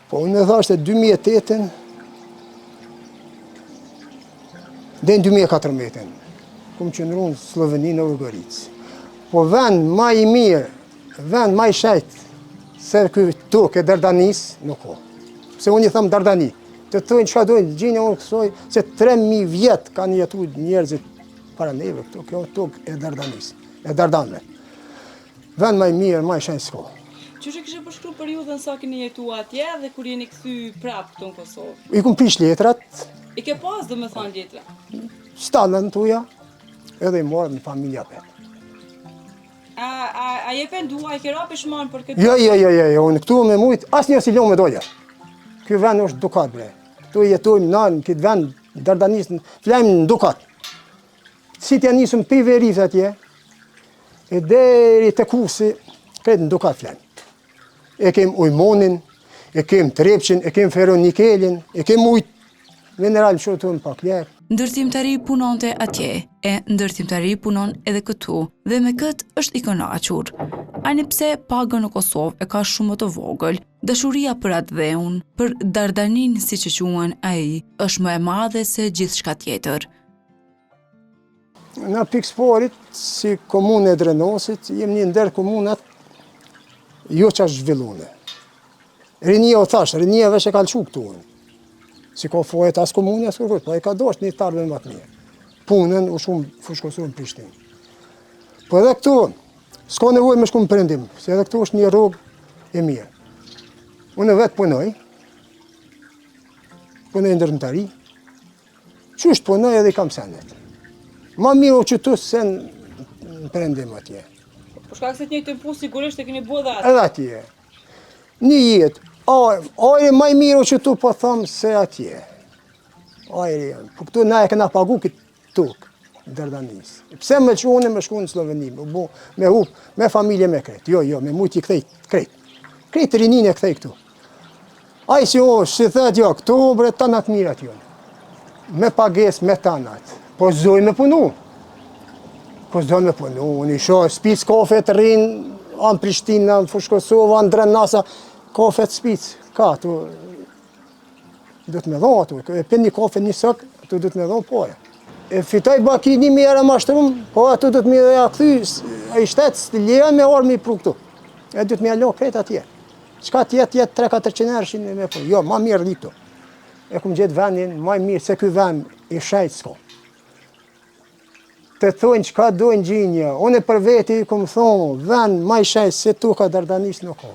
Po, unë e thashtë 2008-ën, dhe në 2014-ën, kumë qëndru në Sloveni në Ugoricë. Po vend ma i mirë, vend ma i shajtë, se këtë tokë e Dardanis, nuk o. Se unë i thëmë Dardani. Të thëjnë qëka dojnë, gjinja unë kësoj, se 3000 vjetë kanë jetu njerëzit para neve këto, kjo tokë e Dardanis, e Dardanve. Vend ma i mirë, ma i shajtë s'ko. Qështë kështë përshkru periudën sa keni jetu atje dhe kur jeni këthy prapë këtu në Kosovë? I kumë prish letrat. I ke pas dhe me thanë letra? Stalën të uja, edhe i morë në familja petë. A je pendua, i ke rapi shmanë për këtë? Jo, unë këtu me mujtë, asë një silon me dollja. Ky vend është dukat, bre. Këtu jetojmë në këtë vend, Dardanis, flajmë në dukat. Si t'ja nisëm pi verifë atje, e deri të kusi, kretë në dukat flajmë. E kem ujmonin, e kem trepqin, e kem feronikelin, e kem ujtë, mineral që të në pak ljerë. Ndërtimtari punonte atje, e ndërtimtari punon edhe këtu, dhe me këtë është i kënaqur. Ani pse paga në Kosovë e ka shumë të vogël, dashuria për atë dheun, për Dardanin si që quhen ai, është më e madhe se gjithçka tjetër. Në pikësporit, si komunë e Drenosit, jem një ndër komunat jo që është zhvillune. Rinia o thash, rinia vesh e kalqu këtu unë. Si ka fojet as komune, as kërkut, po e ka dosht një tarve më të mirë. Punën u shumë fushkosur në Prishtinë. Po edhe këtu, s'ka nevoj me shku në përëndim, se edhe këtu është një rrugë e mirë. Unë vetë punoj ndërmëtari, qështë punoj edhe i kam senet. Ma mirë o qëtu se në përëndim atje. Po shkak se të njëjtën punë sigurisht e keni bërë dhe atë? Edhe atje. Një jetë. Ajri ma i mirë o qëtu po thëmë se atje. Ajri janë. Po këtu na e këna pagu këtë tukë, Dardanis. Pse me që unë me shku në Sloveni, me familje me kretë. Jo, me mujtë i këthejt, kretë. Kretë rinin e këthej këtu. Ajë si si thët, jo, këtu bre tanat mirat jonë. Me pages, me tanat. Po zoj me punu. Unë i shohë spic kafe të rinë, anë Prishtina, në Fushkosova, në Drenasa, kafe të spic, ka, tu du të me dhonë atu, e për një kafe një sëk, tu du të me dhonë poja. E fitaj baki 1000 euro mashtrum, po atu du të me ja këthy, e i shtetës të lejën me orë me i pru këtu. E du të me alo kretë atje. Qka tjetë 300-400 euro shinë me pru. Jo, ma mirë ditu. E kumë gjithë vendin, ma mirë se këj vend i shajtë s'ko. Të thojnë qka dojnë gjinja, unë e për veti i kumë thonë, vend ma i shajtë se tu ka Dardanis nuk ka.